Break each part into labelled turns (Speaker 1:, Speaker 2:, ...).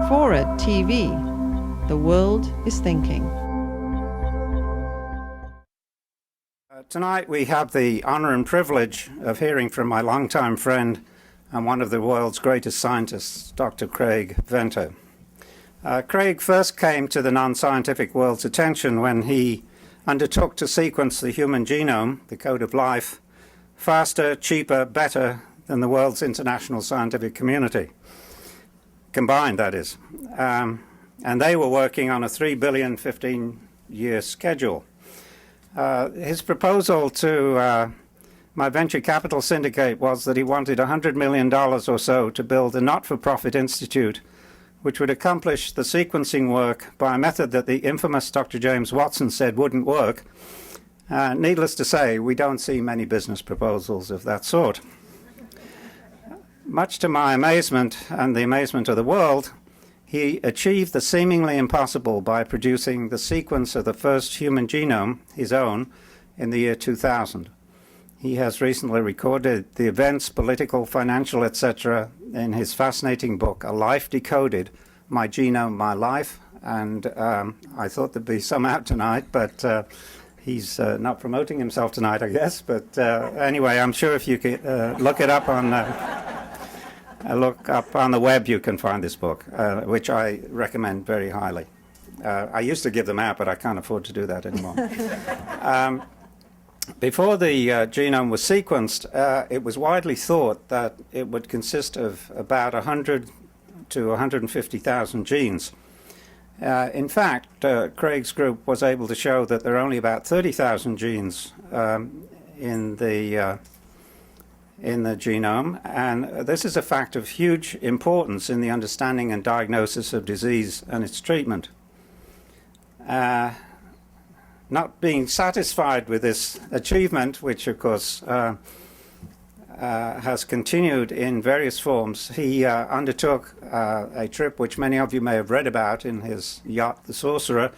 Speaker 1: Forward TV. The world is thinking.
Speaker 2: Tonight we have the honor and privilege of hearing from my longtime friend and one of the world's greatest scientists, Dr. Craig Venter. Craig first came to the non-scientific world's attention when he undertook to sequence the human genome, the code of life, faster, cheaper, better than the world's international scientific community. Combined, that is. And they were working on a 3 billion 15-year schedule. His proposal to my venture capital syndicate was that he wanted $100 million or so to build a not-for-profit institute which would accomplish the sequencing work by a method that the infamous Dr. James Watson said wouldn't work. Needless to say, we don't see many business proposals of that sort. Much to my amazement and the amazement of the world, he achieved the seemingly impossible by producing the sequence of the first human genome, his own, in the year 2000. He has recently recorded the events, political, financial, etc., in his fascinating book, A Life Decoded, My Genome, My Life. And I thought there'd be some out tonight, but he's not promoting himself tonight, I guess. But anyway, I'm sure if you could look it up on the web, you can find this book, which I recommend very highly. I used to give them out, but I can't afford to do that anymore. Before the genome was sequenced, it was widely thought that it would consist of about 100 to 150,000 genes. In fact, Craig's group was able to show that there are only about 30,000 genes in the genome, and this is a fact of huge importance in the understanding and diagnosis of disease and its treatment. Not being satisfied with this achievement, which of course has continued in various forms, he undertook a trip which many of you may have read about in his yacht, The Sorcerer,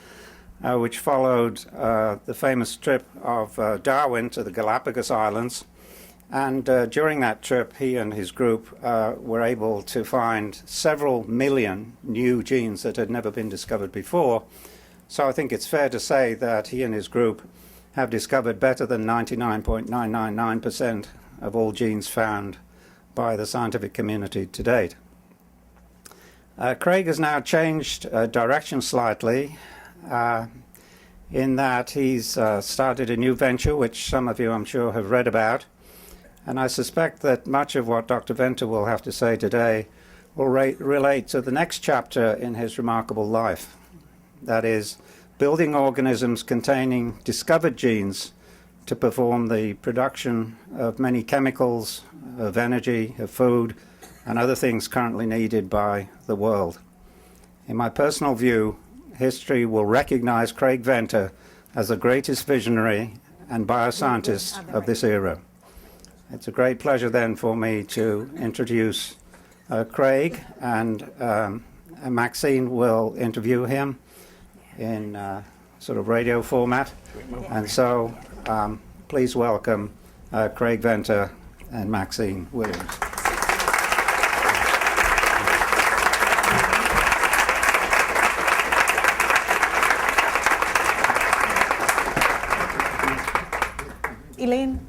Speaker 2: which followed the famous trip of Darwin to the Galapagos Islands. And during that trip, he and his group were able to find several million new genes that had never been discovered before. So I think it's fair to say that he and his group have discovered better than 99.999% of all genes found by the scientific community to date. Craig has now changed direction slightly in that he's started a new venture, which some of you I'm sure have read about. And I suspect that much of what Dr. Venter will have to say today will relate to the next chapter in his remarkable life. That is, building organisms containing discovered genes to perform the production of many chemicals, of energy, of food, and other things currently needed by the world. In my personal view, history will recognize Craig Venter as the greatest visionary and bioscientist of this era. It's a great pleasure then for me to introduce Craig, and Maxine will interview him in sort of radio format. And so please welcome Craig Venter and Maxine Williams.
Speaker 3: Elaine.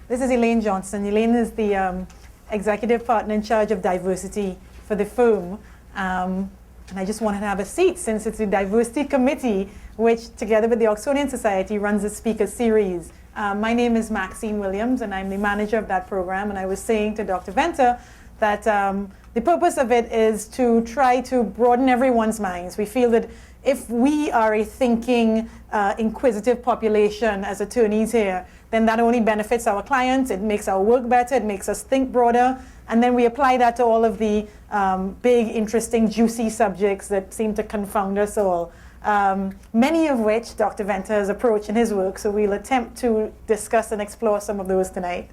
Speaker 3: This is Elaine Johnson. Elaine is the executive partner in charge of diversity for the firm. And I just wanted to have a seat since it's the diversity committee, which together with the Oxonian Society runs a speaker series. My name is Maxine Williams, and I'm the manager of that program. And I was saying to Dr. Venter that the purpose of it is to try to broaden everyone's minds. We feel that if we are a thinking, inquisitive population as attorneys here, then that only benefits our clients, it makes our work better, it makes us think broader, and then we apply that to all of the big, interesting, juicy subjects that seem to confound us all, many of which Dr. Venter has approached in his work, so we'll attempt to discuss and explore some of those tonight.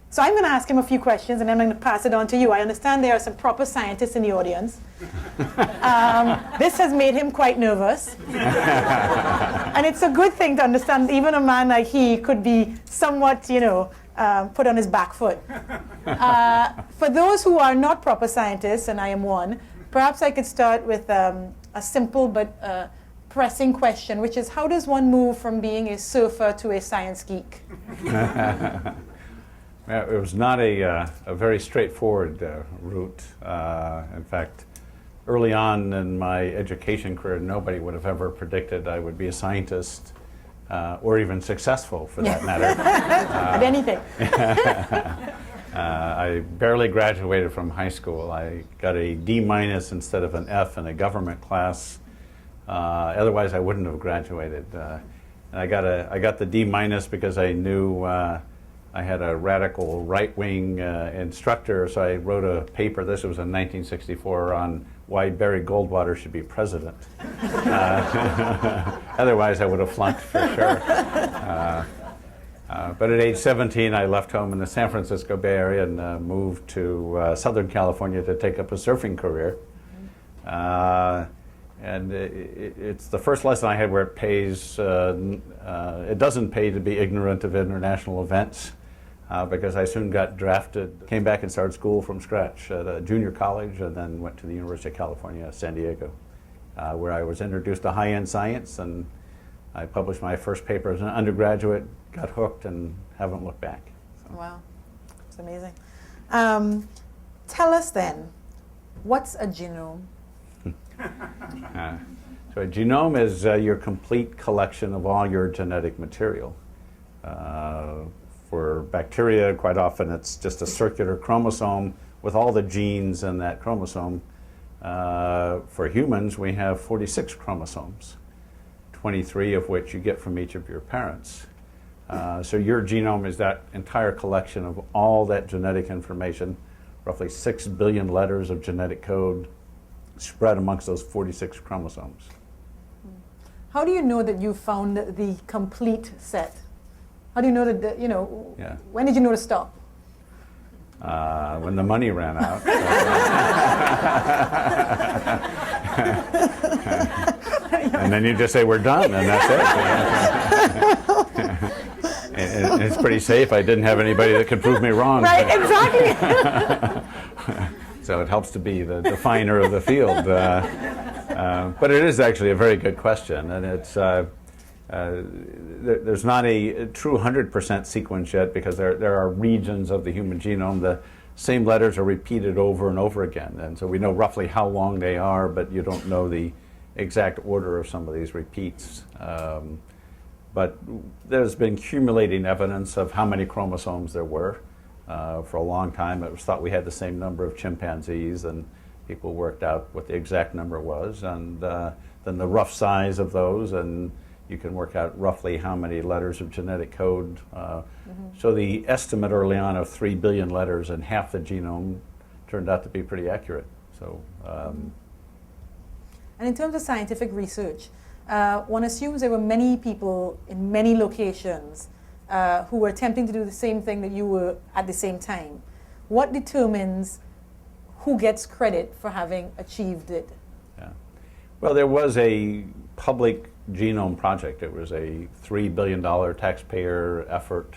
Speaker 3: So I'm going to ask him a few questions, and then I'm going to pass it on to you. I understand there are some proper scientists in the audience. This has made him quite nervous. And it's a good thing to understand even a man like he could be somewhat, put on his back foot. For those who are not proper scientists, and I am one, perhaps I could start with a simple but pressing question, which is, how does one move from being a surfer to a science geek?
Speaker 4: It was not a very straightforward route. In fact, early on in my education career, nobody would have ever predicted I would be a scientist or even successful, for that matter.
Speaker 3: At anything.
Speaker 4: I barely graduated from high school. I got a D- instead of an F in a government class. Otherwise, I wouldn't have graduated. And I got the D- because I knew I had a radical right-wing instructor, so I wrote a paper. This was in 1964 on why Barry Goldwater should be president. Otherwise, I would have flunked for sure. But at age 17, I left home in the San Francisco Bay Area and moved to Southern California to take up a surfing career. And it's the first lesson I had where it pays, it doesn't pay to be ignorant of international events, because I soon got drafted, came back and started school from scratch at a junior college, and then went to the University of California, San Diego, where I was introduced to high-end science, and I published my first paper as an undergraduate, got hooked, and haven't looked back. So.
Speaker 3: Wow, it's amazing. Tell us then, what's a genome?
Speaker 4: So a genome is your complete collection of all your genetic material. For bacteria, quite often it's just a circular chromosome with all the genes in that chromosome. For humans, we have 46 chromosomes, 23 of which you get from each of your parents. So your genome is that entire collection of all that genetic information, roughly 6 billion letters of genetic code spread amongst those 46 chromosomes.
Speaker 3: How do you know that you found the complete set? How do you know that, when did you know to stop?
Speaker 4: When the money ran out. And then you just say, we're done, and that's it. And it's pretty safe. I didn't have anybody that could prove me wrong.
Speaker 3: Right, exactly.
Speaker 4: So it helps to be the definer of the field. But it is actually a very good question, and it's there's not a true 100% sequence yet, because there are regions of the human genome. The same letters are repeated over and over again, and so we know roughly how long they are, but you don't know the exact order of some of these repeats. But there's been accumulating evidence of how many chromosomes there were. For a long time, it was thought we had the same number of chimpanzees, and people worked out what the exact number was, and then the rough size of those, and you can work out roughly how many letters of genetic code. So the estimate early on of 3 billion letters and half the genome turned out to be pretty accurate. So,
Speaker 3: and in terms of scientific research, one assumes there were many people in many locations who were attempting to do the same thing that you were at the same time. What determines who gets credit for having achieved it?
Speaker 4: Yeah. Well, there was a public genome project. It was a $3 billion taxpayer effort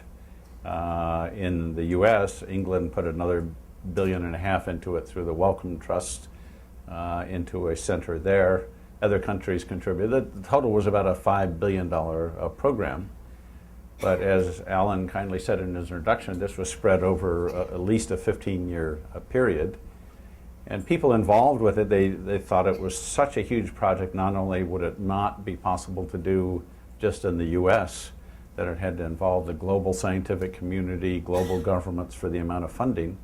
Speaker 4: in the US. England put another $1.5 billion into it through the Wellcome Trust, into a center there. Other countries contributed. The total was about a $5 billion program. But as Alan kindly said in his introduction, this was spread over at least a 15-year period. And people involved with it, they thought it was such a huge project, not only would it not be possible to do just in the US, that it had to involve the global scientific community, global governments for the amount of funding.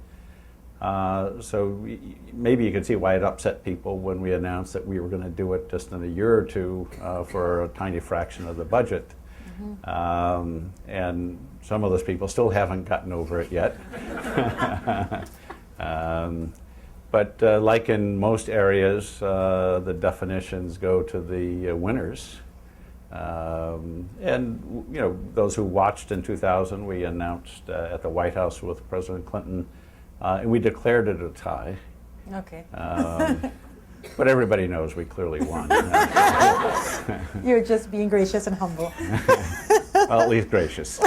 Speaker 4: So maybe you could see why it upset people when we announced that we were going to do it just in a year or two for a tiny fraction of the budget. And some of those people still haven't gotten over it yet. But like in most areas, the definitions go to the winners. And those who watched in 2000, we announced at the White House with President Clinton, and we declared it a tie.
Speaker 3: Okay.
Speaker 4: But everybody knows we clearly won.
Speaker 3: You're just being gracious and humble.
Speaker 4: Well, at least gracious.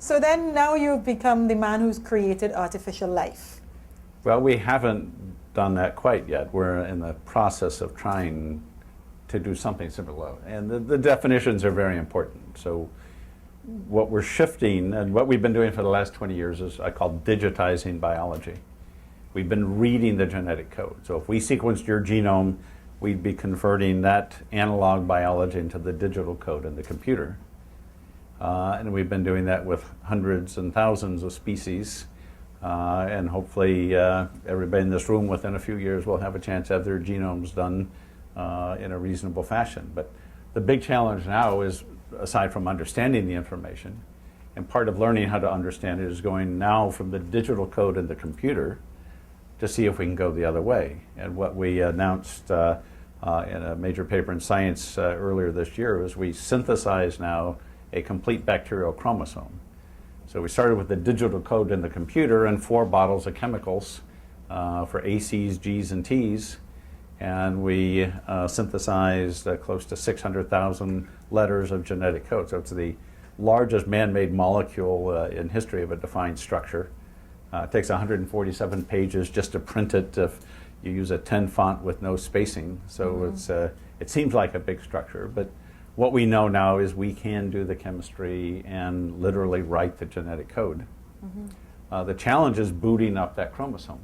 Speaker 3: So then now you've become the man who's created artificial life.
Speaker 4: Well, we haven't done that quite yet. We're in the process of trying to do something similar. And the definitions are very important. So what we're shifting, and what we've been doing for the last 20 years is I call digitizing biology. We've been reading the genetic code. So if we sequenced your genome, we'd be converting that analog biology into the digital code in the computer. And we've been doing that with hundreds and thousands of species. And hopefully everybody in this room within a few years will have a chance to have their genomes done in a reasonable fashion. But the big challenge now is, aside from understanding the information, and part of learning how to understand it is going now from the digital code in the computer to see if we can go the other way. And what we announced in a major paper in Science earlier this year is we synthesize now a complete bacterial chromosome. So we started with the digital code in the computer and 4 bottles of chemicals for ACs, Gs, and Ts. And we synthesized close to 600,000 letters of genetic code. So it's the largest man-made molecule in history of a defined structure. It takes 147 pages just to print it if you use a 10 font with no spacing. So it seems like a big structure, but what we know now is we can do the chemistry and literally write the genetic code. The challenge is booting up that chromosome.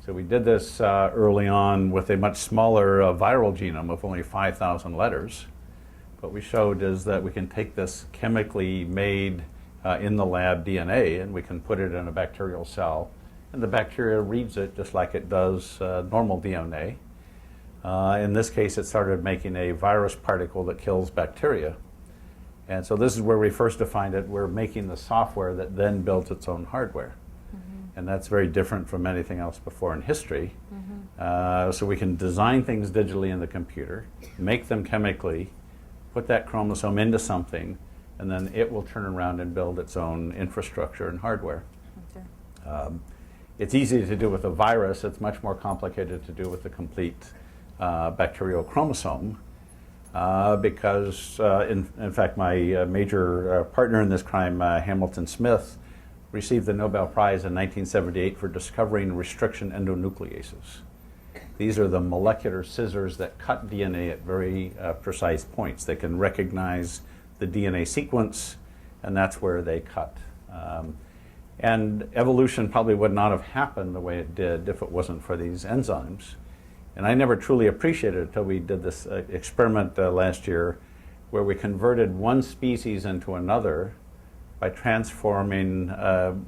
Speaker 4: So we did this early on with a much smaller viral genome of only 5,000 letters. What we showed is that we can take this chemically made in the lab DNA and we can put it in a bacterial cell, and the bacteria reads it just like it does normal DNA. In this case, it started making a virus particle that kills bacteria. And so this is where we first defined it. We're making the software that then builds its own hardware. And that's very different from anything else before in history. So we can design things digitally in the computer, make them chemically, put that chromosome into something, and then it will turn around and build its own infrastructure and hardware. It's easy to do with a virus. It's much more complicated to do with a complete bacterial chromosome because, in fact, my major partner in this crime, Hamilton Smith, received the Nobel Prize in 1978 for discovering restriction endonucleases. These are the molecular scissors that cut DNA at very precise points. They can recognize the DNA sequence, and that's where they cut. And evolution probably would not have happened the way it did if it wasn't for these enzymes. And I never truly appreciated it until we did this experiment last year where we converted one species into another by transforming,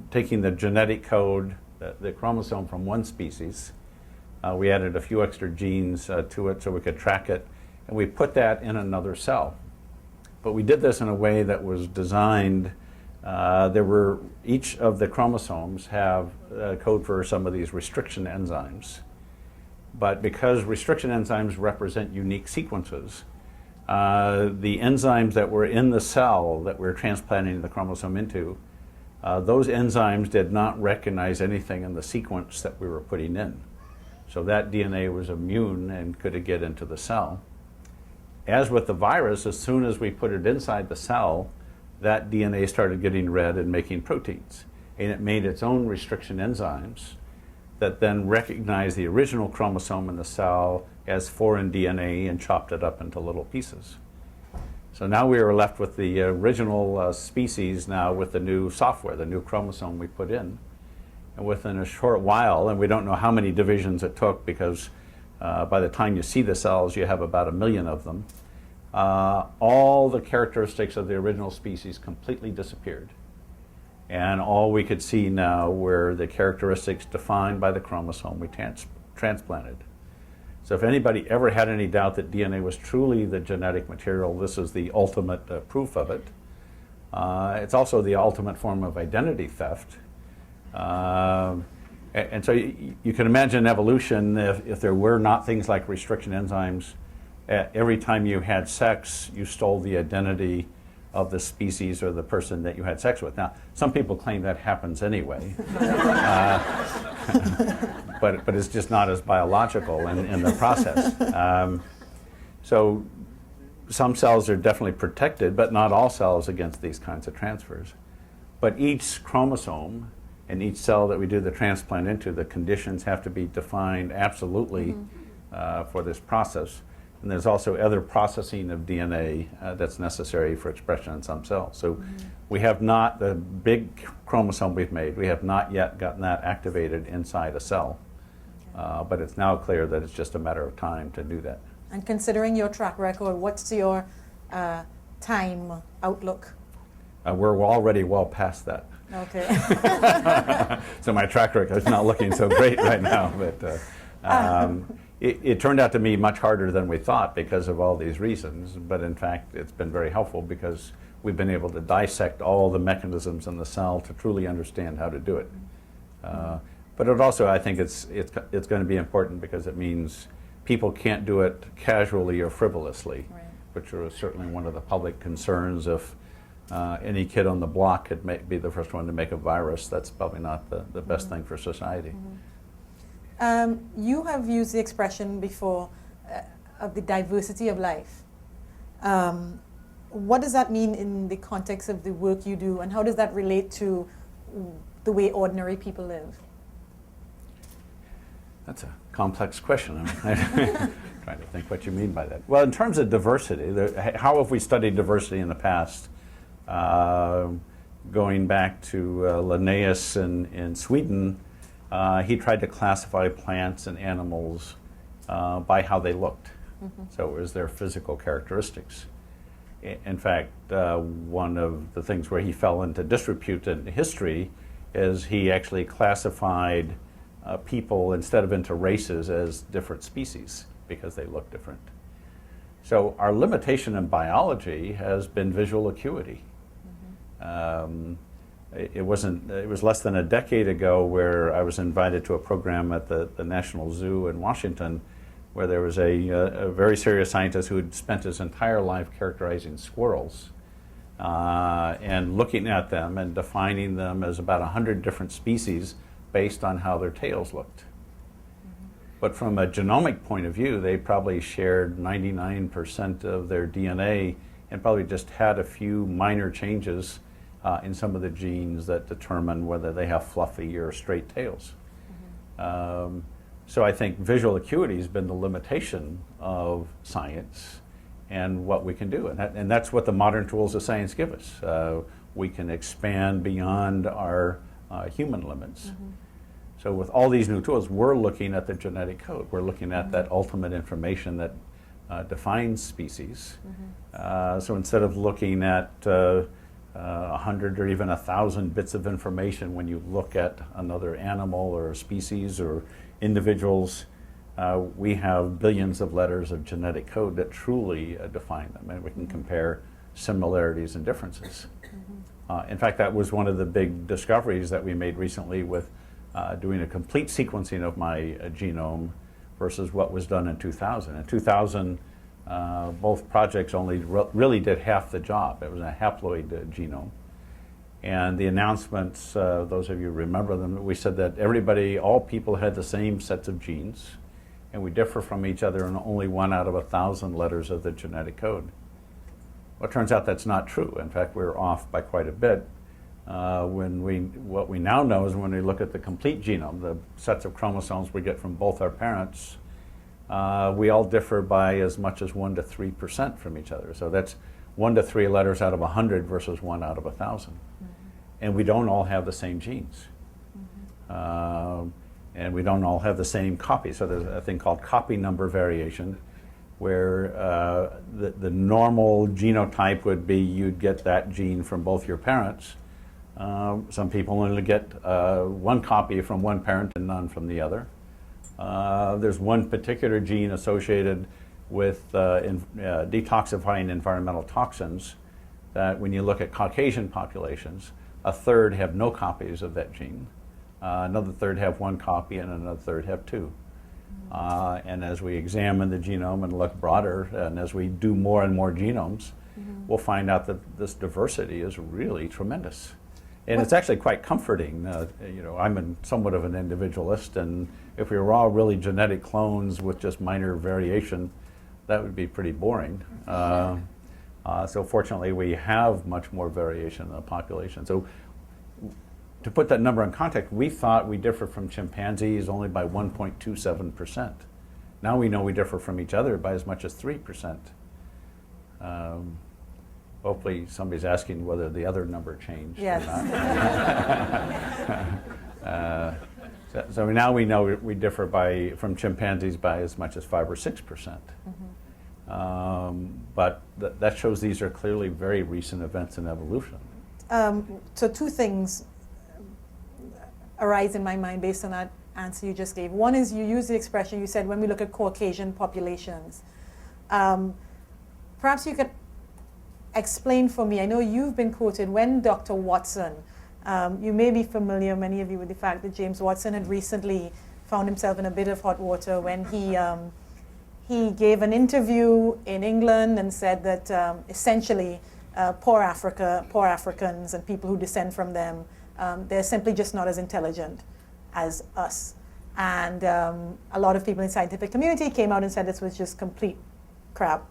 Speaker 4: taking the genetic code, the chromosome from one species. We added a few extra genes to it so we could track it, and we put that in another cell. But we did this in a way that was designed, each of the chromosomes have code for some of these restriction enzymes. But because restriction enzymes represent unique sequences, the enzymes that were in the cell that we're transplanting the chromosome into, those enzymes did not recognize anything in the sequence that we were putting in. So that DNA was immune and could get into the cell. As with the virus, as soon as we put it inside the cell, that DNA started getting read and making proteins. And it made its own restriction enzymes that then recognized the original chromosome in the cell as foreign DNA and chopped it up into little pieces. So now we are left with the original species now with the new software, the new chromosome we put in. And within a short while, and we don't know how many divisions it took because by the time you see the cells, you have about 1 million of them, all the characteristics of the original species completely disappeared. And all we could see now were the characteristics defined by the chromosome we transplanted. So if anybody ever had any doubt that DNA was truly the genetic material, this is the ultimate proof of it. It's also the ultimate form of identity theft. And so you can imagine evolution if there were not things like restriction enzymes. Every time you had sex, you stole the identity of the species or the person that you had sex with. Now, some people claim that happens anyway, but it's just not as biological in the process. So some cells are definitely protected, but not all cells against these kinds of transfers. But each chromosome and each cell that we do the transplant into, the conditions have to be defined absolutely for this process. And there's also other processing of DNA that's necessary for expression in some cells. So we have not, the big chromosome we've made, we have not yet gotten that activated inside a cell. But it's now clear that it's just a matter of time to do that.
Speaker 3: And considering your track record, what's your time outlook?
Speaker 4: We're already well past that.
Speaker 3: Okay.
Speaker 4: So my track record is not looking so great right now, but it turned out to be much harder than we thought because of all these reasons. But in fact, it's been very helpful because we've been able to dissect all the mechanisms in the cell to truly understand how to do it. But it also, I think it's going to be important because it means people can't do it casually or frivolously,
Speaker 3: Right.
Speaker 4: which was certainly one of the public concerns. If any kid on the block could be the first one to make a virus, that's probably not the best thing for society.
Speaker 3: You have used the expression before of the diversity of life. What does that mean in the context of the work you do, and how does that relate to the way ordinary people live?
Speaker 4: That's a complex question. I'm trying to think what you mean by that. Well, in terms of diversity, how have we studied diversity in the past? Going back to Linnaeus in Sweden, he tried to classify plants and animals by how they looked. So it was their physical characteristics. In fact, one of the things where he fell into disrepute in history is he actually classified people, instead of into races, as different species because they look different. So our limitation in biology has been visual acuity. It was less than a decade ago where I was invited to a program at the National Zoo in Washington where there was a very serious scientist who had spent his entire life characterizing squirrels and looking at them and defining them as about 100 different species based on how their tails looked. But from a genomic point of view, they probably shared 99% of their DNA and probably just had a few minor changes in some of the genes that determine whether they have fluffy or straight tails. So I think visual acuity has been the limitation of science and what we can do. And that's what the modern tools of science give us. We can expand beyond our human limits. So with all these new tools, we're looking at the genetic code. We're looking at that ultimate information that defines species. So instead of looking at 100 or even 1,000 bits of information when you look at another animal or species or individuals, we have billions of letters of genetic code that truly define them, and we can compare similarities and differences. In fact, that was one of the big discoveries that we made recently with doing a complete sequencing of my genome versus what was done in 2000. In 2000, both projects only really did half the job. It was a haploid genome. And the announcements, those of you remember them, we said that all people had the same sets of genes, and we differ from each other in only 1 out of 1,000 letters of the genetic code. Well, it turns out that's not true. In fact, we're off by quite a bit. What we now know is when we look at the complete genome, the sets of chromosomes we get from both our parents, we all differ by as much as 1 to 3% from each other. So that's 1 to 3 letters out of 100 versus 1 out of 1,000. And we don't all have the same genes. And we don't all have the same copy. So there's a thing called copy number variation, where the normal genotype would be you'd get that gene from both your parents. Some people only get 1 copy from one parent and none from the other. There's one particular gene associated with detoxifying environmental toxins that when you look at Caucasian populations, a third have no copies of that gene. Another third have 1 copy and another third have 2. And as we examine the genome and look broader, and as we do more and more genomes, we'll find out that this diversity is really tremendous. And it's actually quite comforting. I'm somewhat of an individualist, and if we were all really genetic clones with just minor variation, that would be pretty boring. So fortunately, we have much more variation in the population. So to put that number in context, we thought we differ from chimpanzees only by 1.27%. Now we know we differ from each other by as much as 3%. Hopefully somebody's asking whether the other number changed
Speaker 3: Yes.
Speaker 4: or not. So now we know we differ from chimpanzees by as much as 5 or 6%. But that shows these are clearly very recent events in evolution.
Speaker 3: So two things arise in my mind based on that answer you just gave. One is you used the expression, you said, when we look at Caucasian populations. Perhaps you could explain for me, I know you've been quoted when Dr. Watson, you may be familiar, many of you, with the fact that James Watson had recently found himself in a bit of hot water when he gave an interview in England and said that essentially poor Africans and people who descend from them, they're simply just not as intelligent as us. And a lot of people in the scientific community came out and said this was just complete crap.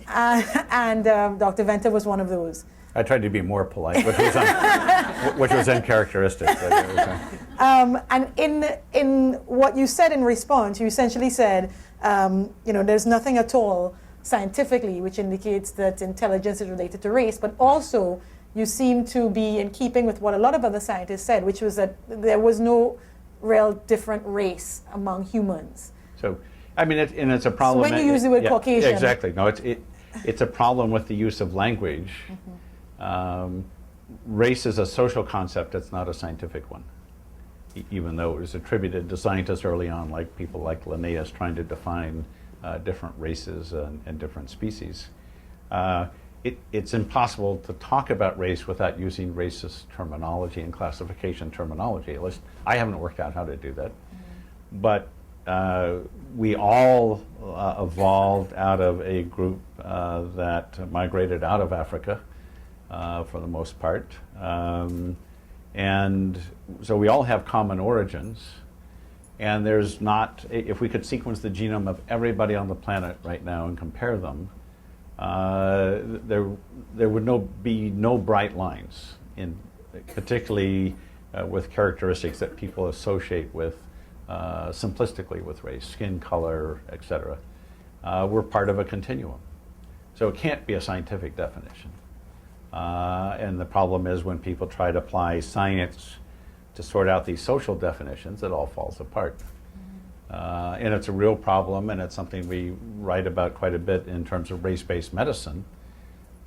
Speaker 3: And Dr. Venter was one of those.
Speaker 4: I tried to be more polite, which was uncharacteristic.
Speaker 3: And in what you said in response, you essentially said, there's nothing at all scientifically which indicates that intelligence is related to race, but also you seem to be in keeping with what a lot of other scientists said, which was that there was no real different race among humans.
Speaker 4: So, I mean, it's a problem.
Speaker 3: So when you use the word Caucasian.
Speaker 4: Exactly. No, it's a problem with the use of language. Race is a social concept, it's not a scientific one. Even though it was attributed to scientists early on, like people like Linnaeus trying to define different races and different species. It's impossible to talk about race without using racist terminology and classification terminology. At least I haven't worked out how to do that. But we all evolved out of a group that migrated out of Africa for the most part. And so we all have common origins. And there's not, if we could sequence the genome of everybody on the planet right now and compare them, there would be no bright lines, particularly with characteristics that people associate with simplistically with race, skin color, etc. We're part of a continuum. So it can't be a scientific definition. And the problem is when people try to apply science to sort out these social definitions, it all falls apart. And it's a real problem, and it's something we write about quite a bit in terms of race-based medicine,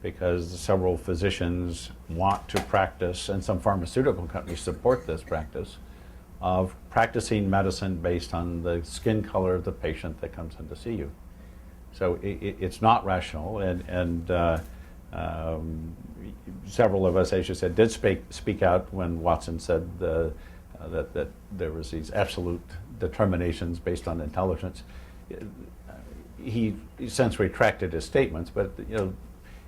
Speaker 4: because several physicians want to practice, and some pharmaceutical companies support this practice, of practicing medicine based on the skin color of the patient that comes in to see you. So it's not rational, and several of us, as you said, did speak out when Watson said that there was these absolute determinations based on intelligence. He since retracted his statements, but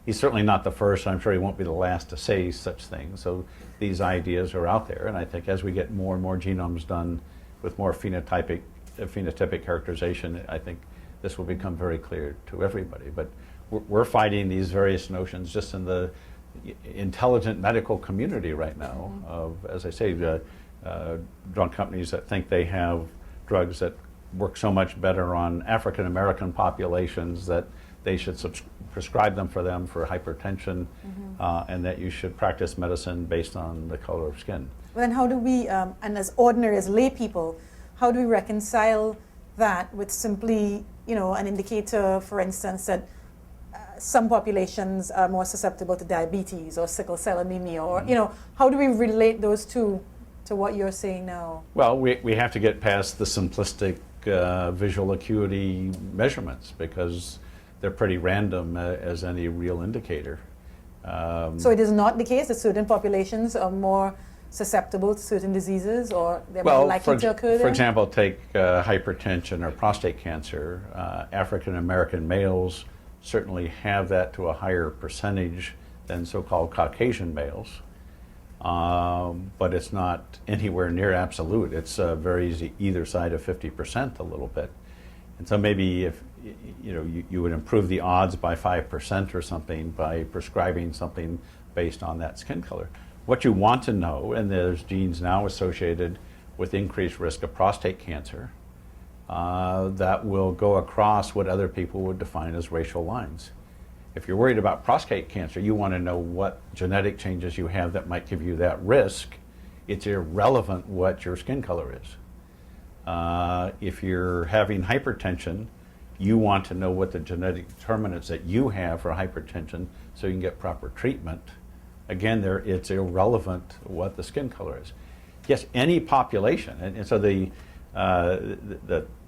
Speaker 4: he's certainly not the first. I'm sure he won't be the last to say such things. So these ideas are out there, and I think as we get more and more genomes done with more phenotypic characterization, I think this will become very clear to everybody. But we're fighting these various notions just in the intelligent medical community right now of, as I say, drug companies that think they have drugs that work so much better on African American populations that they should prescribe them for hypertension, and that you should practice medicine based on the color of skin.
Speaker 3: Well, then how do we, and as ordinary, as lay people, how do we reconcile that with simply, an indicator, for instance, that some populations are more susceptible to diabetes or sickle cell anemia, or, how do we relate those two to what you're saying now?
Speaker 4: Well, we have to get past the simplistic visual acuity measurements, because they're pretty random as any real indicator.
Speaker 3: So it is not the case that certain populations are more susceptible to certain diseases, or they're more likely to occur there?
Speaker 4: For example, take hypertension or prostate cancer. African American males certainly have that to a higher percentage than so-called Caucasian males. But it's not anywhere near absolute. It's varies either side of 50% a little bit. And so maybe if you would improve the odds by 5% or something by prescribing something based on that skin color. what you want to know, and there's genes now associated with increased risk of prostate cancer that will go across what other people would define as racial lines. If you're worried about prostate cancer, you want to know what genetic changes you have that might give you that risk. It's irrelevant what your skin color is. If you're having hypertension, you want to know what the genetic determinants that you have for hypertension so you can get proper treatment. Again, it's irrelevant what the skin color is. Yes, any population, and so the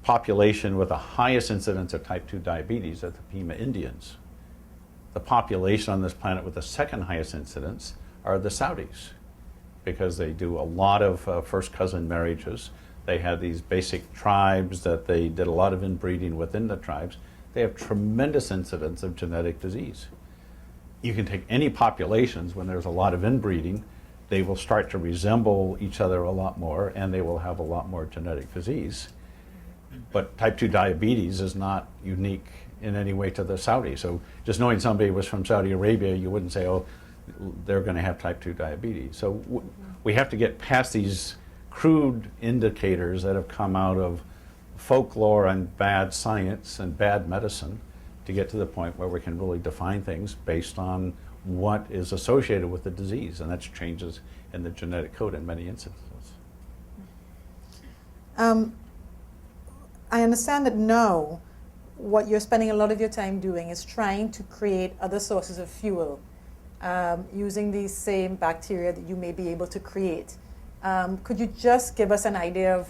Speaker 4: population with the highest incidence of type 2 diabetes are the Pima Indians. The population on this planet with the second highest incidence are the Saudis, because they do a lot of first cousin marriages. They have these basic tribes that they did a lot of inbreeding within the tribes. They have tremendous incidence of genetic disease. You can take any populations when there's a lot of inbreeding, they will start to resemble each other a lot more, and they will have a lot more genetic disease. But type 2 diabetes is not unique in any way to the Saudis. So just knowing somebody was from Saudi Arabia, you wouldn't say, oh, they're going to have type 2 diabetes. So we have to get past these crude indicators that have come out of folklore and bad science and bad medicine to get to the point where we can really define things based on what is associated with the disease, and that's changes in the genetic code in many instances.
Speaker 3: I understand that now what you're spending a lot of your time doing is trying to create other sources of fuel using these same bacteria that you may be able to create. Could you just give us an idea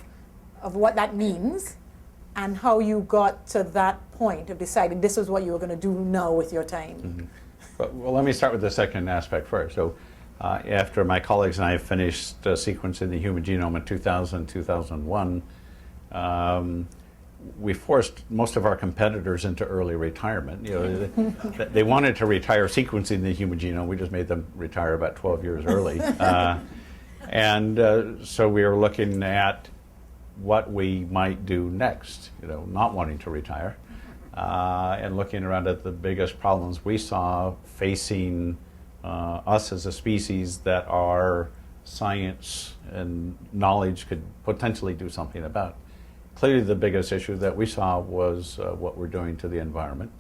Speaker 3: of what that means and how you got to that point of deciding this is what you were going to do now with your time?
Speaker 4: Mm-hmm. Well, let me start with the second aspect first. So after my colleagues and I finished sequencing the human genome in 2000, 2001, we forced most of our competitors into early retirement. You know, they wanted to retire sequencing the human genome. We just made them retire about 12 years early. So we were looking at what we might do next, you know, not wanting to retire, and looking around at the biggest problems we saw facing us as a species that our science and knowledge could potentially do something about. Clearly the biggest issue that we saw was what we're doing to the environment.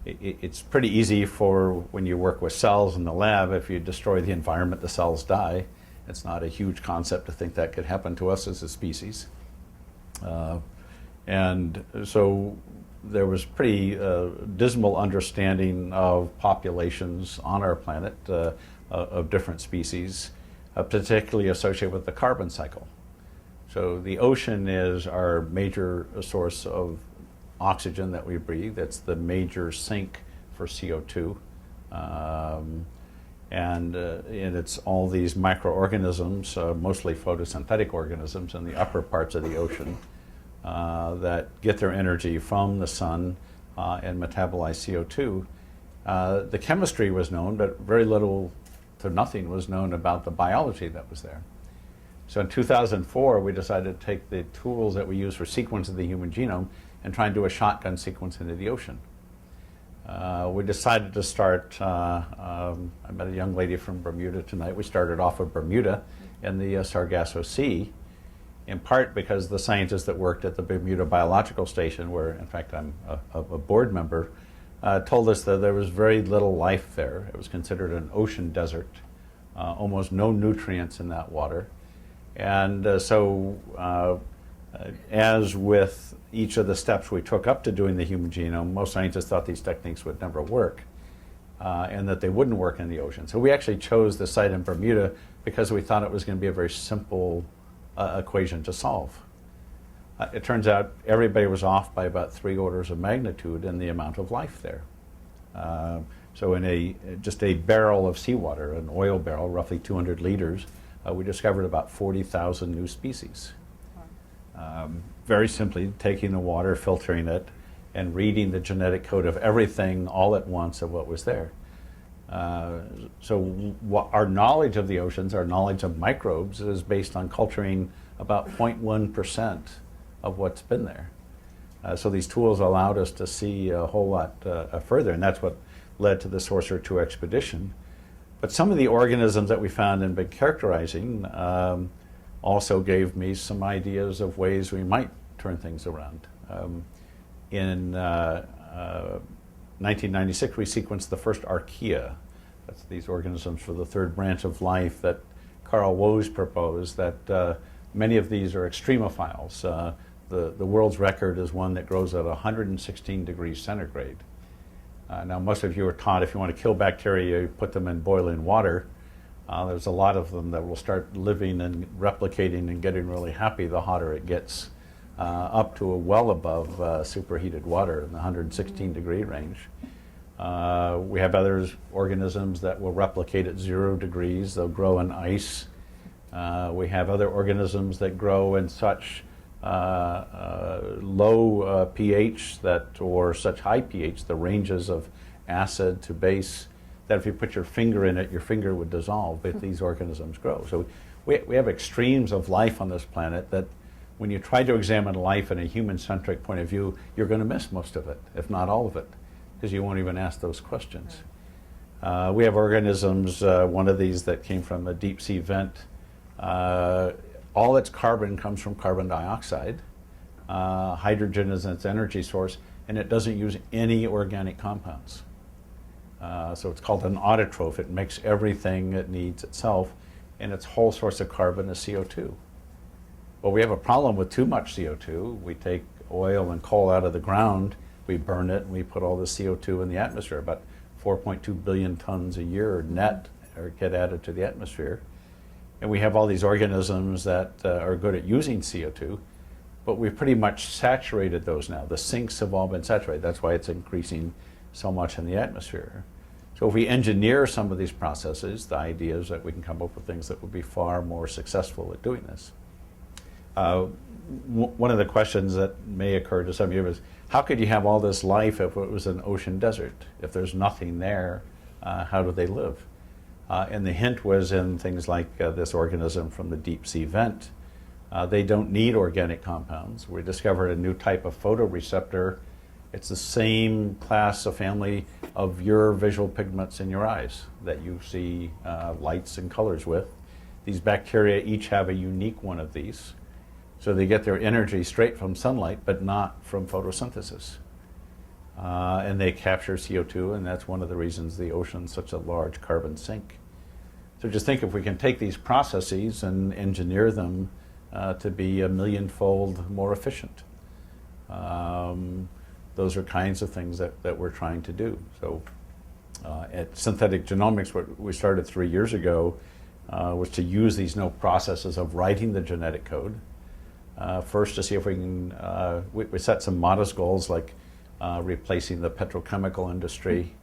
Speaker 4: It's pretty easy for when you work with cells in the lab, if you destroy the environment, the cells die. It's not a huge concept to think that could happen to us as a species. And so there was pretty dismal understanding of populations on our planet of different species, particularly associated with the carbon cycle. So the ocean is our major source of oxygen that we breathe. That's the major sink for CO2. And it's all these microorganisms, mostly photosynthetic organisms in the upper parts of the ocean that get their energy from the sun and metabolize CO2. The chemistry was known, but very little to nothing was known about the biology that was there. So in 2004, we decided to take the tools that we use for sequencing the human genome and try and do a shotgun sequence into the ocean. We decided to start, I met a young lady from Bermuda tonight. We started off with Bermuda in the Sargasso Sea, in part because the scientists that worked at the Bermuda Biological Station, where in fact I'm a board member, told us that there was very little life there. It was considered an ocean desert, almost no nutrients in that water. And as with each of the steps we took up to doing the human genome, most scientists thought these techniques would never work and that they wouldn't work in the ocean. So we actually chose the site in Bermuda because we thought it was going to be a very simple equation to solve. It turns out everybody was off by about 3 orders of magnitude in the amount of life there. So in just a barrel of seawater, an oil barrel, roughly 200 liters, we discovered about 40,000 new species. Very simply taking the water, filtering it, and reading the genetic code of everything all at once of what was there. So our knowledge of the oceans, our knowledge of microbes, is based on culturing about 0.1% of what's been there. So these tools allowed us to see a whole lot further, and that's what led to the Sorcerer II expedition. But some of the organisms that we found and been characterizing also gave me some ideas of ways we might turn things around. In 1996, we sequenced the first archaea. That's these organisms for the third branch of life that Carl Woese proposed, that many of these are extremophiles. The world's record is one that grows at 116 degrees centigrade. Now, most of you are taught if you want to kill bacteria, you put them in boiling water. There's a lot of them that will start living and replicating and getting really happy the hotter it gets, up to well above superheated water in the 116 degree range. We have other organisms that will replicate at 0 degrees. They'll grow in ice. We have other organisms that grow in such low pH or such high pH, the ranges of acid to base, that if you put your finger in it, your finger would dissolve, but these organisms grow. So we have extremes of life on this planet that when you try to examine life in a human-centric point of view, you're going to miss most of it, if not all of it, because you won't even ask those questions. We have organisms, one of these that came from a deep sea vent, all its carbon comes from carbon dioxide. Hydrogen is its energy source, and it doesn't use any organic compounds. So it's called an autotroph. It makes everything it needs itself, and its whole source of carbon is CO2. Well, we have a problem with too much CO2. We take oil and coal out of the ground, we burn it, and we put all the CO2 in the atmosphere. About 4.2 billion tons a year net get added to the atmosphere. And we have all these organisms that are good at using CO2, but we've pretty much saturated those now. The sinks have all been saturated. That's why it's increasing so much in the atmosphere. So if we engineer some of these processes, the idea is that we can come up with things that would be far more successful at doing this. One of the questions that may occur to some of you is, how could you have all this life if it was an ocean desert? If there's nothing there, how do they live? And the hint was in things like this organism from the deep sea vent. They don't need organic compounds. We discovered a new type of photoreceptor. It's the same class of family of your visual pigments in your eyes that you see lights and colors with. These bacteria each have a unique one of these. So they get their energy straight from sunlight, but not from photosynthesis. And they capture CO2, and that's one of the reasons the ocean's such a large carbon sink. So just think if we can take these processes and engineer them to be a millionfold more efficient. Those are kinds of things that we're trying to do. So at Synthetic Genomics, what we started 3 years ago was to use these new processes of writing the genetic code. First, to see if we can, we set some modest goals like replacing the petrochemical industry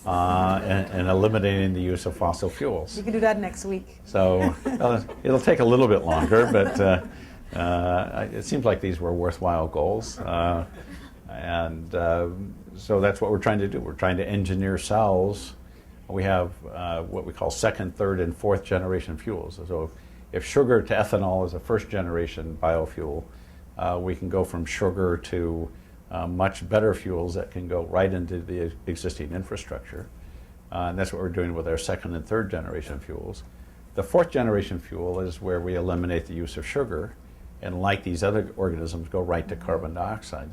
Speaker 4: and eliminating the use of fossil fuels.
Speaker 3: You can do that next week.
Speaker 4: So it'll take a little bit longer, but it seems like these were worthwhile goals. So that's what we're trying to do. We're trying to engineer cells. We have what we call second, third, and fourth generation fuels. So if sugar to ethanol is a first generation biofuel, we can go from sugar to much better fuels that can go right into the existing infrastructure. And that's what we're doing with our second and third generation fuels. The fourth generation fuel is where we eliminate the use of sugar and, like these other organisms, go right to carbon dioxide.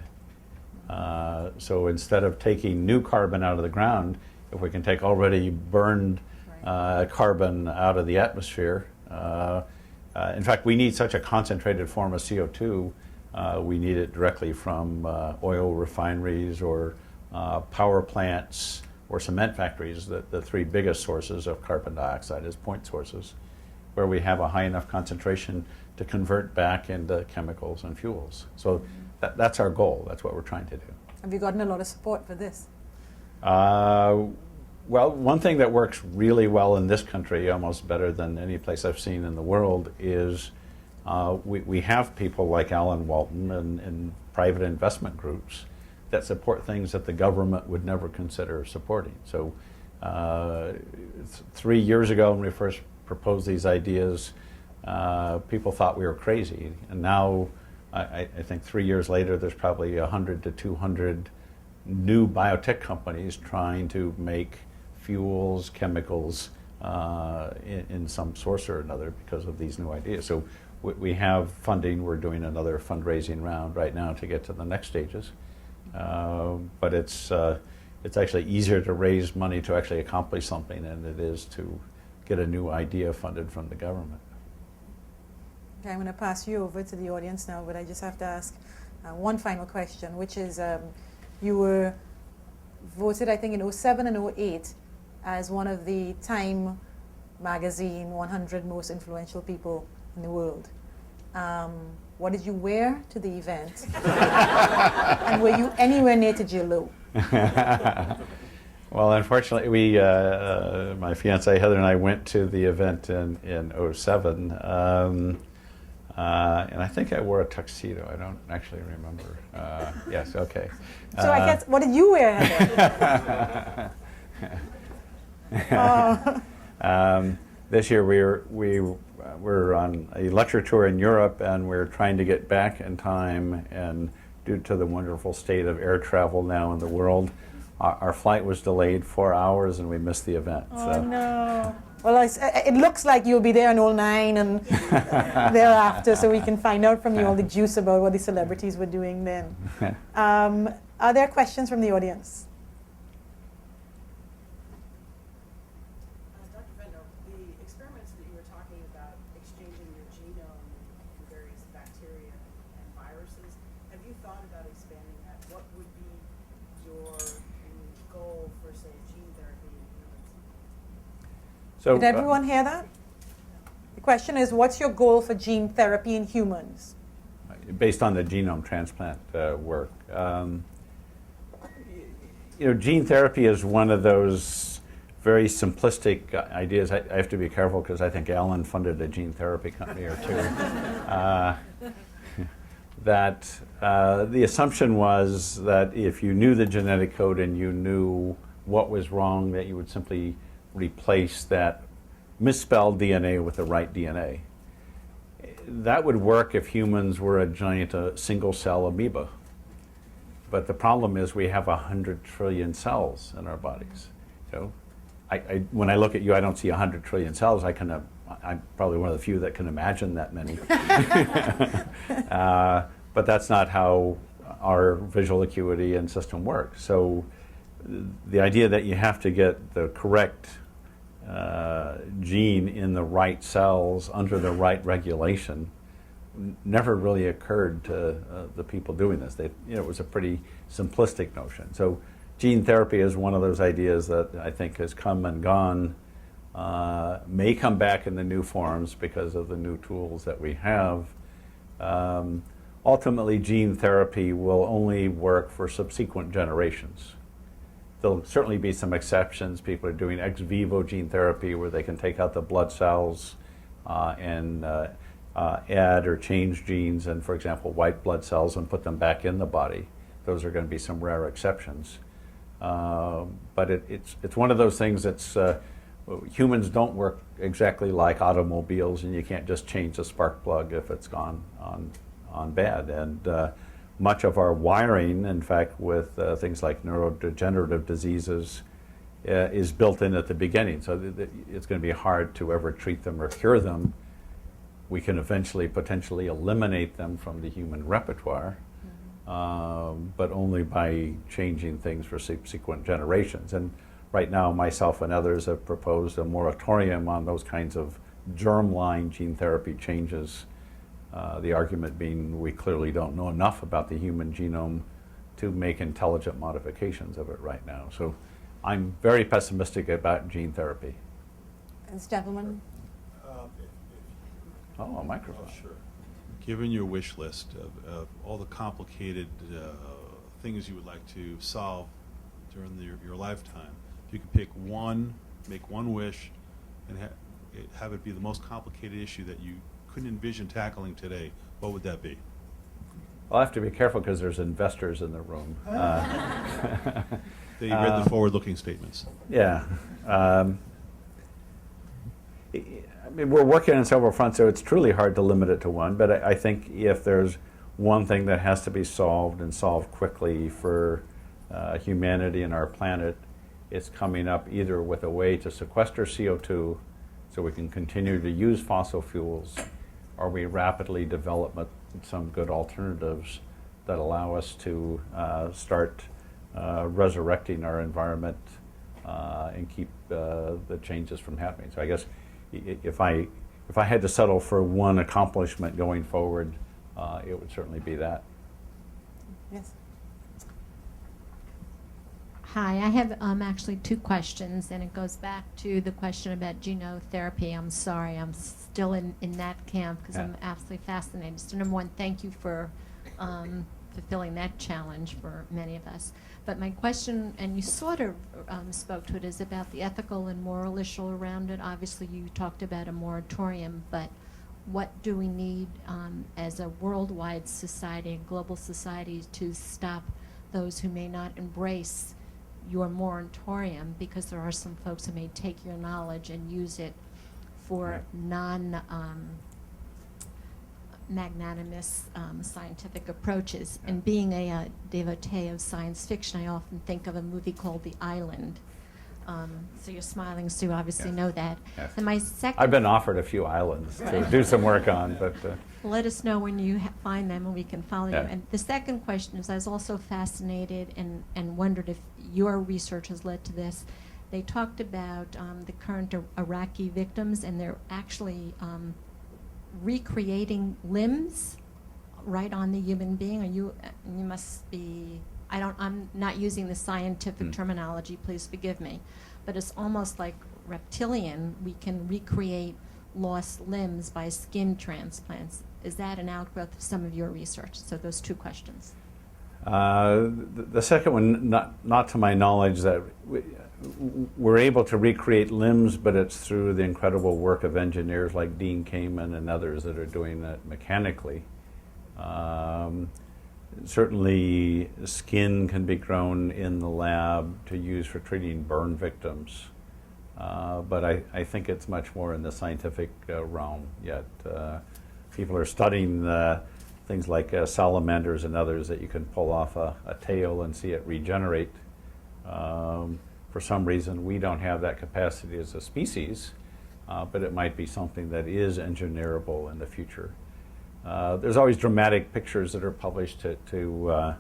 Speaker 4: So instead of taking new carbon out of the ground, if we can take already burned carbon out of the atmosphere, in fact, we need such a concentrated form of CO2. We need it directly from oil refineries or power plants or cement factories, the three biggest sources of carbon dioxide as point sources, where we have a high enough concentration to convert back into chemicals and fuels. So that's our goal. That's what we're trying to do.
Speaker 3: Have you gotten a lot of support for this?
Speaker 4: Well, one thing that works really well in this country, almost better than any place I've seen in the world, is we have people like Alan Walton and private investment groups that support things that the government would never consider supporting. So 3 years ago when we first proposed these ideas, people thought we were crazy. And now, I think 3 years later, there's probably 100 to 200 new biotech companies trying to make fuels, chemicals in some source or another because of these new ideas. So we have funding. We're doing another fundraising round right now to get to the next stages. But it's actually easier to raise money to actually accomplish something than it is to get a new idea funded from the government.
Speaker 3: Okay, I'm going to pass you over to the audience now, but I just have to ask one final question, which is you were voted, I think, in '07 and '08 as one of the Time magazine 100 most influential people in the world. What did you wear to the event? And were you anywhere near to J.Lo?
Speaker 4: Well, unfortunately, we, my fiancée Heather and I went to the event in '07, and I think I wore a tuxedo. I don't actually remember. Yes, okay.
Speaker 3: So I guess, what did you wear, Heather?
Speaker 4: This year we're on a lecture tour in Europe, and we're trying to get back in time, and due to the wonderful state of air travel now in the world, our flight was delayed 4 hours and we missed the event.
Speaker 3: Oh,
Speaker 4: so.
Speaker 3: no. Well, it looks like you'll be there in '09 and thereafter, so we can find out from you all the juice about what the celebrities were doing then. Are there questions from the audience?
Speaker 1: Dr. Vendo, the experiments that you were talking about, exchanging your genome with various bacteria and viruses, have you thought about expanding that? What would be your goal for, say, gene therapy in humans?
Speaker 4: So,
Speaker 3: Did everyone hear that? The question is, what's your goal for gene therapy in humans?
Speaker 4: based on the genome transplant work. Gene therapy is one of those very simplistic ideas. I have to be careful because I think Alan funded a gene therapy company or two. That the assumption was that if you knew the genetic code and you knew what was wrong, that you would simply replace that misspelled DNA with the right DNA. That would work if humans were a giant single-cell amoeba. But the problem is we have 100 trillion cells in our bodies. When I look at you, I don't see 100 trillion cells. I'm probably one of the few that can imagine that many. But that's not how our visual acuity and system works. So the idea that you have to get the correct gene in the right cells under the right regulation never really occurred to the people doing this. It was a pretty simplistic notion. So gene therapy is one of those ideas that I think has come and gone, may come back in the new forms because of the new tools that we have. Ultimately, gene therapy will only work for subsequent generations. There'll certainly be some exceptions. People are doing ex vivo gene therapy where they can take out the blood cells and add or change genes and, for example, white blood cells and put them back in the body. Those are going to be some rare exceptions. But it's one of those things that's humans don't work exactly like automobiles, and you can't just change the spark plug if it's gone on bad. And much of our wiring, in fact, with things like neurodegenerative diseases, is built in at the beginning. So it's going to be hard to ever treat them or cure them. We can eventually potentially eliminate them from the human repertoire, but only by changing things for subsequent generations. And right now, myself and others have proposed a moratorium on those kinds of germline gene therapy changes. The argument being we clearly don't know enough about the human genome to make intelligent modifications of it right now. So I'm very pessimistic about gene therapy.
Speaker 3: This gentleman.
Speaker 4: Oh, a microphone.
Speaker 5: Sure. Given your wish list of all the complicated things you would like to solve during your lifetime, if you could pick one, make one wish, and have it be the most complicated issue that you couldn't envision tackling today, what would that be?
Speaker 4: I'll have to be careful because there's investors in the room.
Speaker 5: They read the forward-looking statements.
Speaker 4: Yeah. We're working on several fronts, so it's truly hard to limit it to one. But I think if there's one thing that has to be solved and solved quickly for humanity and our planet, it's coming up either with a way to sequester CO2 so we can continue to use fossil fuels, or we rapidly develop some good alternatives that allow us to start resurrecting our environment and keep the changes from happening. So I guess if I had to settle for one accomplishment going forward, it would certainly be that.
Speaker 3: Yes.
Speaker 6: Hi, I have actually two questions, and it goes back to the question about genotherapy. I'm sorry, I'm still in that camp because I'm absolutely fascinated. So number one, thank you for fulfilling that challenge for many of us. But my question, and you sort of spoke to it, is about the ethical and moral issue around it. Obviously, you talked about a moratorium, but what do we need as a worldwide society, a global society, to stop those who may not embrace your moratorium, because there are some folks who may take your knowledge and use it for non-magnanimous scientific approaches. And being a devotee of science fiction, I often think of a movie called The Island. So you're smiling, Sue, obviously know that.
Speaker 4: Yes.
Speaker 6: And my second...
Speaker 4: I've been offered a few islands to do some work on, but...
Speaker 6: Let us know when you find them and we can follow
Speaker 4: Yeah.
Speaker 6: you. And the second question is, I was also fascinated and wondered if your research has led to this. They talked about the current Iraqi victims, and they're actually recreating limbs right on the human being. Are you must be, I'm not using the scientific terminology, please forgive me, but it's almost like reptilian. We can recreate lost limbs by skin transplants. Is that an outgrowth of some of your research? So those two questions.
Speaker 4: The second one, not to my knowledge, that we're able to recreate limbs, but it's through the incredible work of engineers like Dean Kamen and others that are doing that mechanically. Certainly, skin can be grown in the lab to use for treating burn victims, but I think it's much more in the scientific realm yet. People are studying things like salamanders and others that you can pull off a tail and see it regenerate. For some reason, we don't have that capacity as a species, but it might be something that is engineerable in the future. There's always dramatic pictures that are published to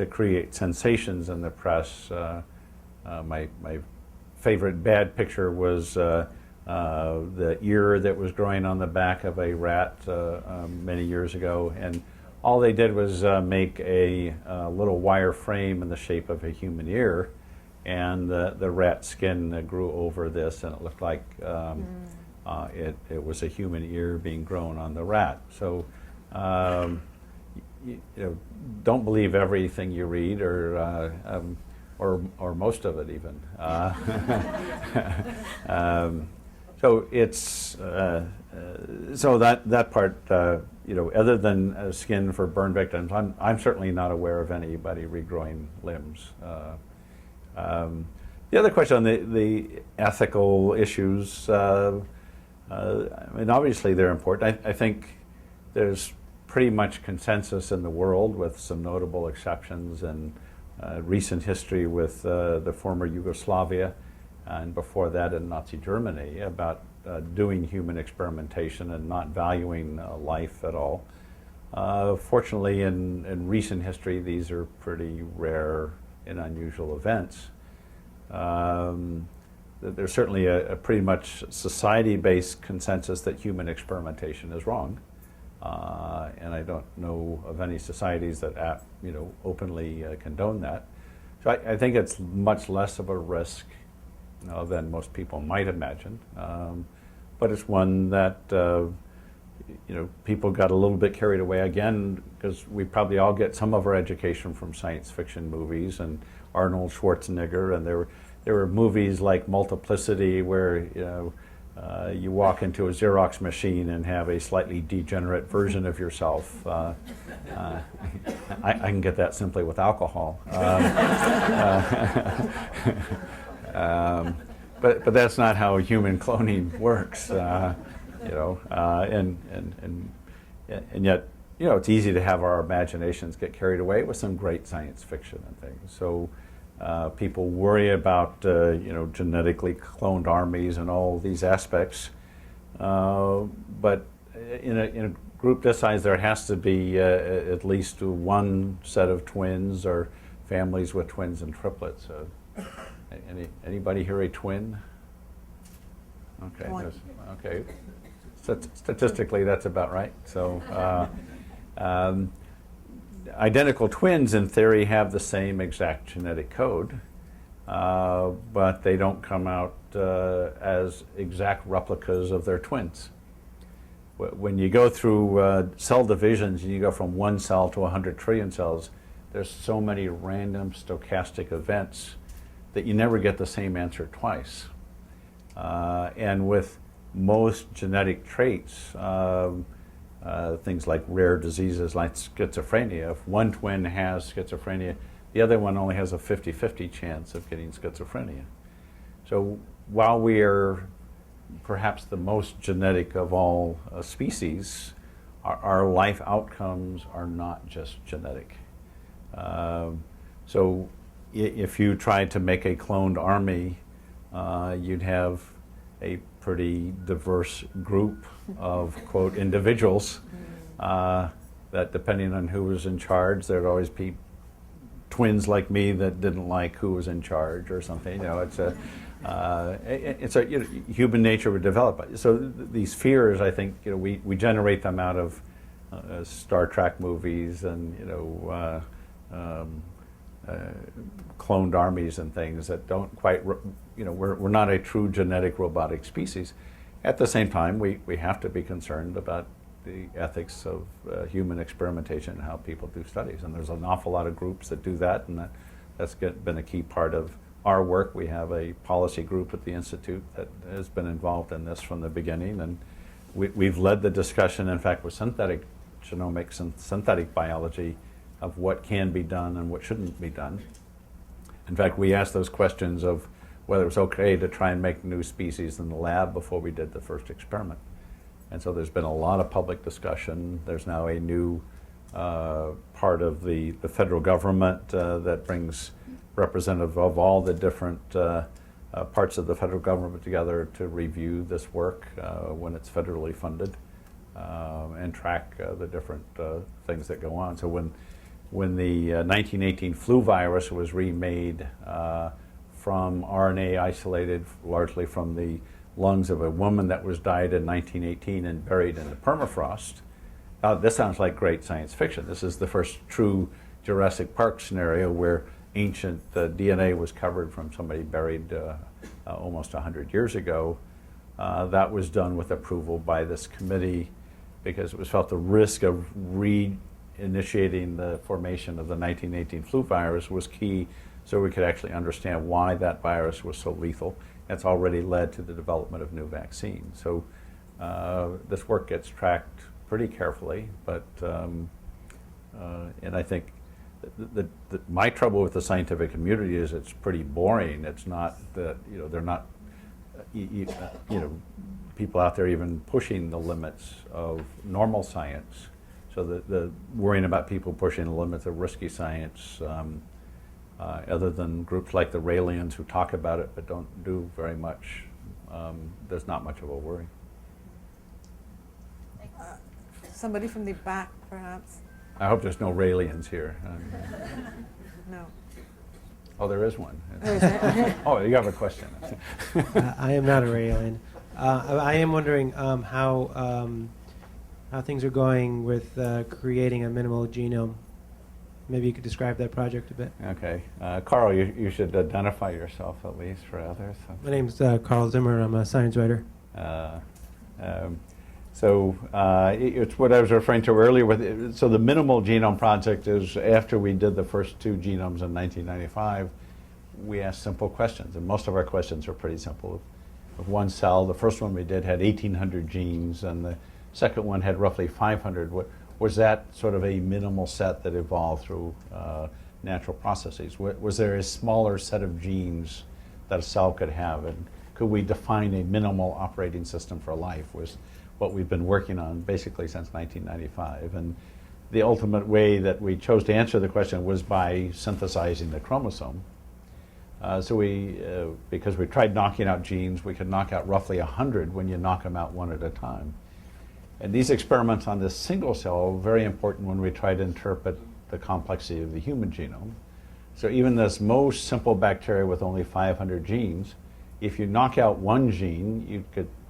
Speaker 4: create sensations in the press. My favorite bad picture was the ear that was growing on the back of a rat many years ago, and all they did was make a little wire frame in the shape of a human ear, and the rat skin grew over this, and it looked like it was a human ear being grown on the rat. So don't believe everything you read, or most of it even. So it's so that part, other than skin for burn victims, I'm certainly not aware of anybody regrowing limbs. The other question on the ethical issues, I mean, obviously they're important. I think there's pretty much consensus in the world, with some notable exceptions, and recent history with the former Yugoslavia, and before that in Nazi Germany, about doing human experimentation and not valuing life at all. Fortunately, in recent history, these are pretty rare and unusual events. There's certainly a pretty much society-based consensus that human experimentation is wrong, and I don't know of any societies that openly condone that. So I think it's much less of a risk than most people might imagine, but it's one that people got a little bit carried away again, because we probably all get some of our education from science fiction movies and Arnold Schwarzenegger, and there were movies like Multiplicity, where you walk into a Xerox machine and have a slightly degenerate version of yourself. I can get that simply with alcohol. But that's not how human cloning works, and yet it's easy to have our imaginations get carried away with some great science fiction and things. So People worry about genetically cloned armies and all these aspects, but in a group this size, there has to be at least one set of twins or families with twins and triplets. Anybody here a twin? Okay.
Speaker 3: One.
Speaker 4: Okay. Statistically, that's about right. So, identical twins, in theory, have the same exact genetic code, but they don't come out as exact replicas of their twins. When you go through cell divisions and you go from 1 cell to 100 trillion cells, there's so many random stochastic events that you never get the same answer twice. And with most genetic traits, things like rare diseases like schizophrenia, if one twin has schizophrenia, the other one only has a 50-50 chance of getting schizophrenia. So while we are perhaps the most genetic of all species, our life outcomes are not just genetic. So if you tried to make a cloned army, you'd have a pretty diverse group of, quote, individuals that, depending on who was in charge, there'd always be twins like me that didn't like who was in charge or something. It's a human nature would develop. So these fears, I think, we generate them out of Star Trek movies and cloned armies and things that don't quite, we're not a true genetic robotic species. At the same time, we have to be concerned about the ethics of human experimentation and how people do studies. And there's an awful lot of groups that do that, and that's been a key part of our work. We have a policy group at the Institute that has been involved in this from the beginning, and we've led the discussion, in fact, with synthetic genomics and synthetic biology of what can be done and what shouldn't be done. In fact, we asked those questions of whether it was okay to try and make new species in the lab before we did the first experiment. And so there's been a lot of public discussion. There's now a new part of the federal government that brings representative of all the different parts of the federal government together to review this work when it's federally funded and track the different things that go on. So when the 1918 flu virus was remade from RNA isolated largely from the lungs of a woman that was died in 1918 and buried in the permafrost, this sounds like great science fiction. This is the first true Jurassic Park scenario where ancient DNA was covered from somebody buried almost 100 years ago. That was done with approval by this committee because it was felt the risk of reinitiating the formation of the 1918 flu virus was key, so we could actually understand why that virus was so lethal. That's already led to the development of new vaccines. So this work gets tracked pretty carefully, but and I think my trouble with the scientific community is it's pretty boring. It's not that they're not people out there even pushing the limits of normal science. So the worrying about people pushing the limits of risky science, other than groups like the Raelians who talk about it but don't do very much, there's not much of a worry.
Speaker 3: Somebody from the back, perhaps?
Speaker 4: I hope there's no Raelians here.
Speaker 3: No.
Speaker 4: Oh, there is one.
Speaker 3: Oh, is there?
Speaker 4: Oh, you have a question.
Speaker 7: I am not a Raelian. I am wondering how things are going with creating a minimal genome. Maybe you could describe that project a bit.
Speaker 4: Okay. Carl, you should identify yourself at least for others.
Speaker 7: My name's Carl Zimmer. I'm a science writer.
Speaker 4: So it's what I was referring to earlier with it. So the minimal genome project is after we did the first 2 genomes in 1995, we asked simple questions, and most of our questions are pretty simple. With one cell, the first one we did had 1,800 genes, and the second one had roughly 500. Was that sort of a minimal set that evolved through natural processes? Was there a smaller set of genes that a cell could have, and could we define a minimal operating system for life? Was what we've been working on basically since 1995. And the ultimate way that we chose to answer the question was by synthesizing the chromosome. Because we tried knocking out genes, we could knock out roughly 100 when you knock them out one at a time. And these experiments on this single cell are very important when we try to interpret the complexity of the human genome. So even this most simple bacteria with only 500 genes, if you knock out one gene,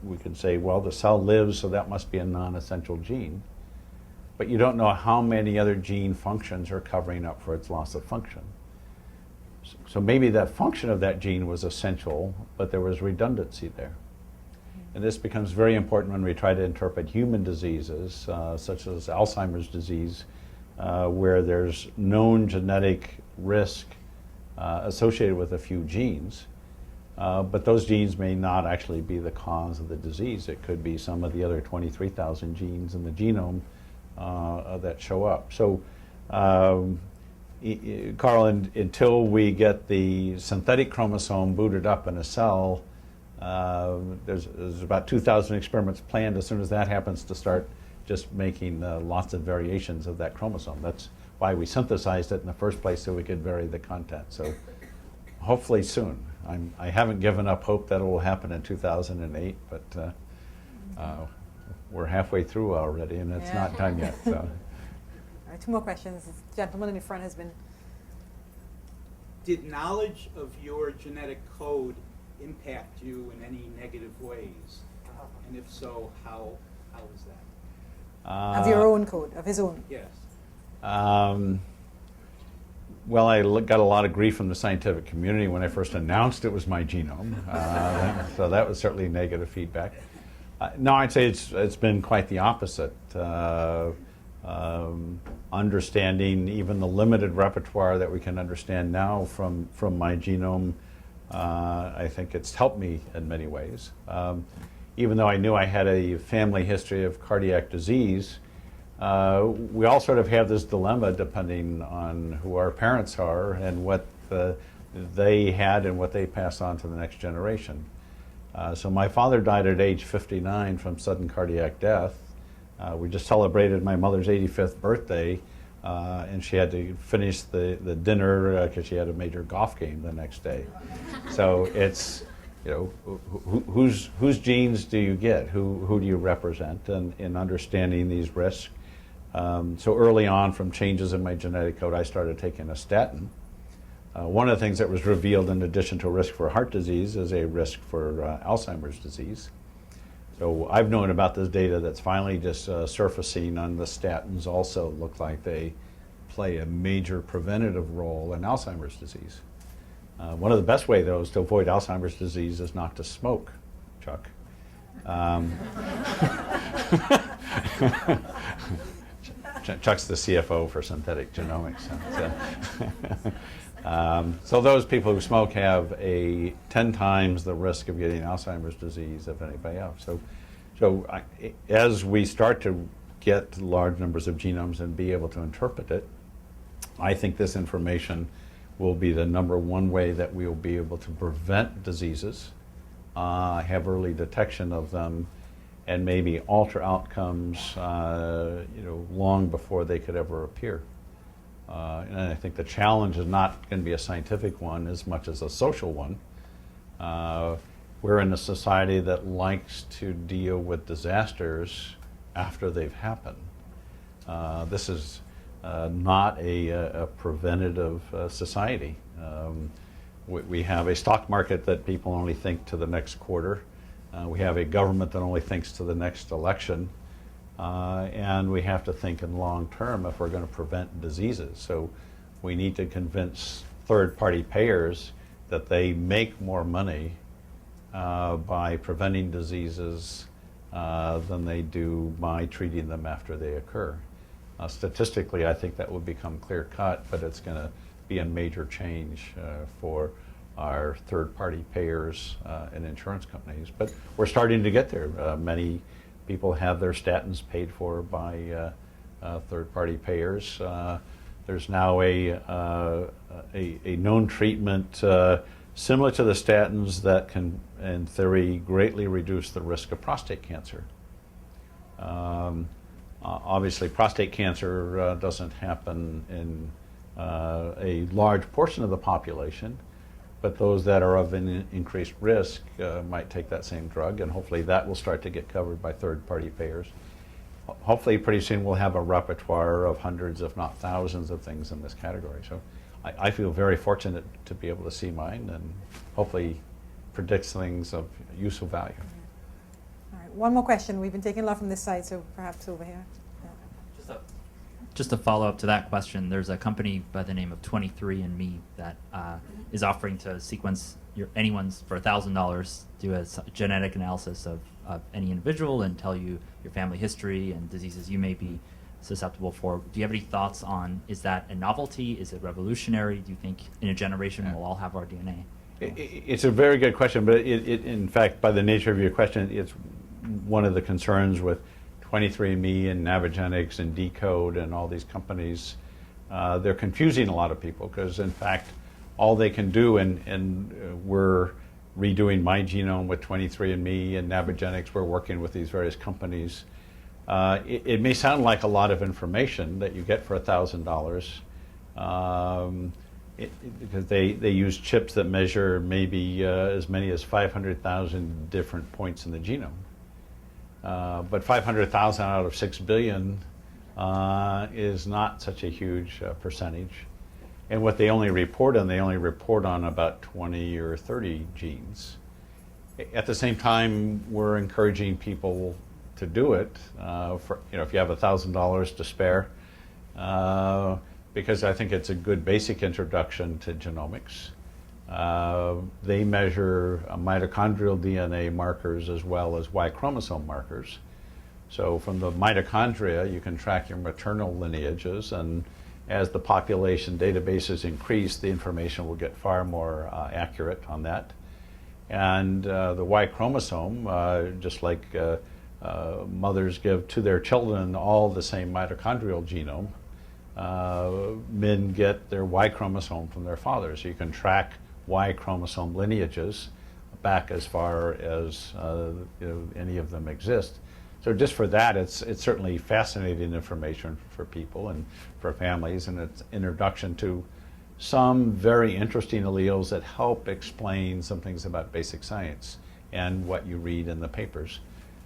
Speaker 4: we could say, well, the cell lives, so that must be a non-essential gene. But you don't know how many other gene functions are covering up for its loss of function. So maybe that function of that gene was essential, but there was redundancy there. And this becomes very important when we try to interpret human diseases, such as Alzheimer's disease, where there's known genetic risk associated with a few genes. But those genes may not actually be the cause of the disease. It could be some of the other 23,000 genes in the genome that show up. So, Carl, until we get the synthetic chromosome booted up in a cell, there's about 2,000 experiments planned as soon as that happens to start just making lots of variations of that chromosome. That's why we synthesized it in the first place, so we could vary the content. So hopefully soon. I haven't given up hope that it will happen in 2008, but we're halfway through already, and it's not done yet. So.
Speaker 3: All right, 2 more questions. This gentleman in the front has been.
Speaker 8: Did knowledge of your genetic code impact you in any negative ways? And if so, how is that?
Speaker 3: Of your own code, of his own.
Speaker 8: Yes.
Speaker 4: Well, I got a lot of grief from the scientific community when I first announced it was my genome, so that was certainly negative feedback. No, I'd say it's been quite the opposite. Understanding even the limited repertoire that we can understand now from my genome, I think it's helped me in many ways. Even though I knew I had a family history of cardiac disease, we all sort of have this dilemma depending on who our parents are and what they had and what they pass on to the next generation. So my father died at age 59 from sudden cardiac death. We just celebrated my mother's 85th birthday, and she had to finish the dinner because she had a major golf game the next day. So it's, whose genes do you get? Who do you represent? And in understanding these risks. So early on, from changes in my genetic code, I started taking a statin. One of the things that was revealed, in addition to a risk for heart disease, is a risk for Alzheimer's disease. So I've known about this data that's finally just surfacing on the statins also look like they play a major preventative role in Alzheimer's disease. One of the best ways, though, is to avoid Alzheimer's disease is not to smoke, Chuck. Chuck's the CFO for synthetic genomics. So those people who smoke have 10 times the risk of getting Alzheimer's disease of anybody else. So as we start to get large numbers of genomes and be able to interpret it, I think this information will be the #1 way that we will be able to prevent diseases, have early detection of them, and maybe alter outcomes long before they could ever appear. And I think the challenge is not going to be a scientific one as much as a social one. We're in a society that likes to deal with disasters after they've happened. This is not a preventative society. We have a stock market that people only think to the next quarter. We have a government that only thinks to the next election. And we have to think in long term if we're going to prevent diseases. So we need to convince third-party payers that they make more money by preventing diseases than they do by treating them after they occur. Statistically, I think that will become clear-cut, but it's going to be a major change for our third-party payers and insurance companies. But we're starting to get there. Many people have their statins paid for by third-party payers. There's now a known treatment similar to the statins that can, in theory, greatly reduce the risk of prostate cancer. Obviously, prostate cancer doesn't happen in a large portion of the population, but those that are of an increased risk might take that same drug, and hopefully that will start to get covered by third-party payers. Hopefully pretty soon we'll have a repertoire of hundreds, if not thousands, of things in this category. So I feel very fortunate to be able to see mine, and hopefully predicts things of useful value.
Speaker 3: All right, one more question. We've been taking a lot from this side, so perhaps over here. Yeah.
Speaker 9: Just a follow up to that question, there's a company by the name of 23andMe that is offering to sequence anyone's for $1,000, do a genetic analysis of any individual and tell you your family history and diseases you may be susceptible for. Do you have any thoughts on, is that a novelty? Is it revolutionary? Do you think in a generation we'll all have our DNA?
Speaker 4: It's a very good question, but in fact, by the nature of your question, it's one of the concerns with 23andMe and Navigenics and Decode and all these companies. They're confusing a lot of people because, in fact, all they can do, and we're redoing my genome with 23andMe and Navigenics, we're working with these various companies. It may sound like a lot of information that you get for $1,000, because they use chips that measure maybe as many as 500,000 different points in the genome. But 500,000 out of 6 billion is not such a huge percentage. And what they only report on about 20 or 30 genes. At the same time, we're encouraging people to do it. If you have $1,000 to spare, because I think it's a good basic introduction to genomics. They measure mitochondrial DNA markers as well as Y chromosome markers. So from the mitochondria, you can track your maternal lineages, and as the population databases increase, the information will get far more accurate on that. And the Y chromosome, just like mothers give to their children all the same mitochondrial genome, men get their Y chromosome from their father. So you can track Y chromosome lineages back as far as any of them exist. So just for that, it's certainly fascinating information for people and for families, and it's introduction to some very interesting alleles that help explain some things about basic science and what you read in the papers.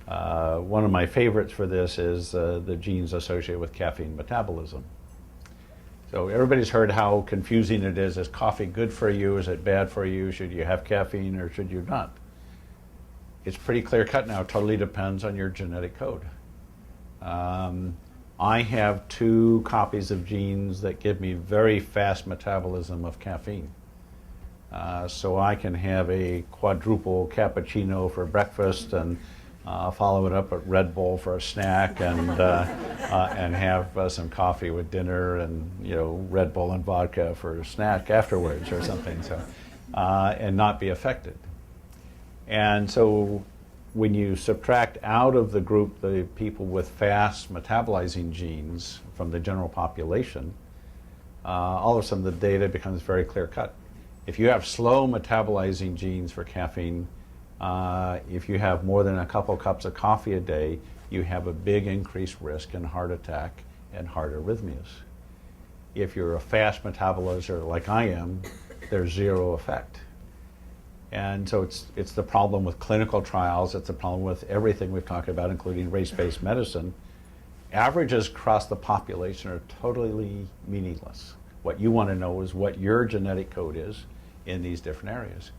Speaker 4: One of my favorites for this is the genes associated with caffeine metabolism. So everybody's heard how confusing it is. Is coffee good for you? Is it bad for you? Should you have caffeine or should you not? It's pretty clear cut now. It totally depends on your genetic code. I have 2 copies of genes that give me very fast metabolism of caffeine. So I can have a quadruple cappuccino for breakfast and follow it up at Red Bull for a snack, and have some coffee with dinner, and Red Bull and vodka for a snack afterwards or something. So and not be affected. And so when you subtract out of the group the people with fast metabolizing genes from the general population, all of a sudden the data becomes very clear cut. If you have slow metabolizing genes for caffeine, if you have more than a couple cups of coffee a day, you have a big increased risk in heart attack and heart arrhythmias. If you're a fast metabolizer like I am, there's zero effect. And so it's the problem with clinical trials, it's the problem with everything we've talked about, including race-based medicine. Averages across the population are totally meaningless. What you want to know is what your genetic code is in these different areas.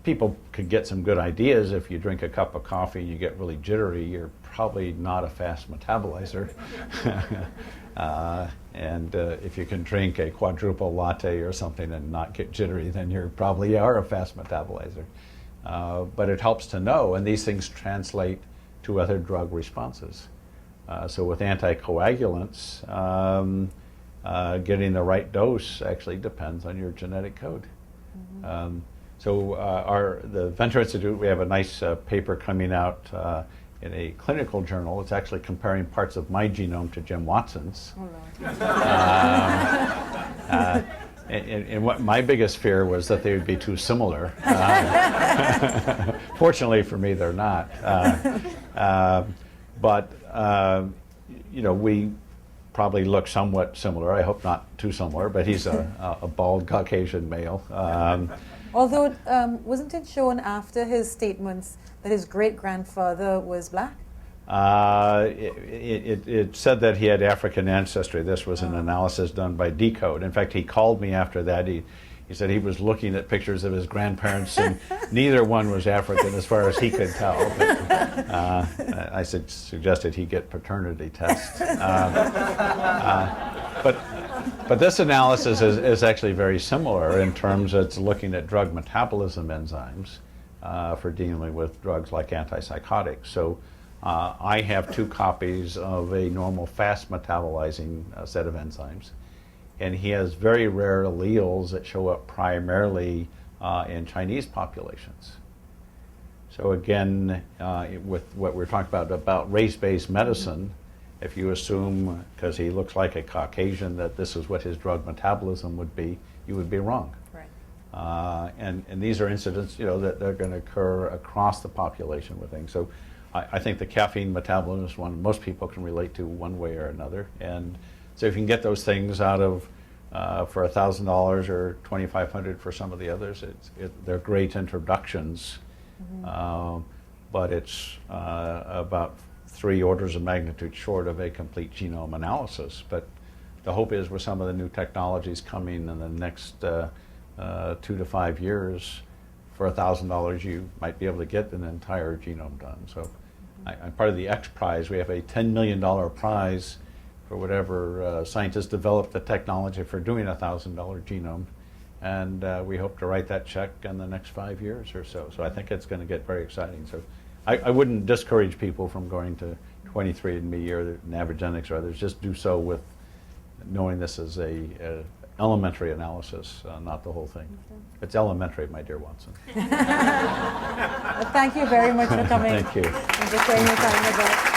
Speaker 4: People could get some good ideas. If you drink a cup of coffee and you get really jittery, you're probably not a fast metabolizer. And if you can drink a quadruple latte or something and not get jittery, then you probably are a fast metabolizer. But it helps to know, and these things translate to other drug responses. So with anticoagulants, getting the right dose actually depends on your genetic code. Mm-hmm. So the Venture Institute, we have a nice paper coming out in a clinical journal. It's actually comparing parts of my genome to Jim Watson's.
Speaker 3: Oh, right.
Speaker 4: And what my biggest fear was that they would be too similar. Fortunately for me, they're not. But we probably look somewhat similar. I hope not too similar, but he's a bald Caucasian male.
Speaker 3: Although, wasn't it shown after his statements that his great-grandfather was black?
Speaker 4: It said that he had African ancestry. This was an analysis done by Decode. In fact, he called me after that. He said he was looking at pictures of his grandparents, and neither one was African as far as he could tell. But, I suggested he get paternity tests. But this analysis is actually very similar in terms of it's looking at drug metabolism enzymes for dealing with drugs like antipsychotics. So I have 2 copies of a normal fast metabolizing set of enzymes. And he has very rare alleles that show up primarily in Chinese populations. So again, with what we're talking about race-based medicine, if you assume, because he looks like a Caucasian, that this is what his drug metabolism would be, you would be wrong.
Speaker 3: Right.
Speaker 4: And these are incidents, that they're going to occur across the population with things. So I think the caffeine metabolism is one most people can relate to one way or another. And so if you can get those things out of for $1,000 or $2,500 for some of the others, they're great introductions. But it's about 3 orders of magnitude short of a complete genome analysis. But the hope is with some of the new technologies coming in the next 2 to 5 years, for $1,000 you might be able to get an entire genome done. So I'm part of the X Prize. We have a $10 million prize for whatever scientists develop the technology for doing a $1,000 genome. And we hope to write that check in the next 5 years or so. So I think it's going to get very exciting. So I wouldn't discourage people from going to 23andMe or Navigenics or others. Just do so with knowing this is a elementary analysis, not the whole thing. It's elementary, my dear Watson.
Speaker 3: Thank you very much for coming.
Speaker 4: Thank you.
Speaker 3: And for sharing your time with us.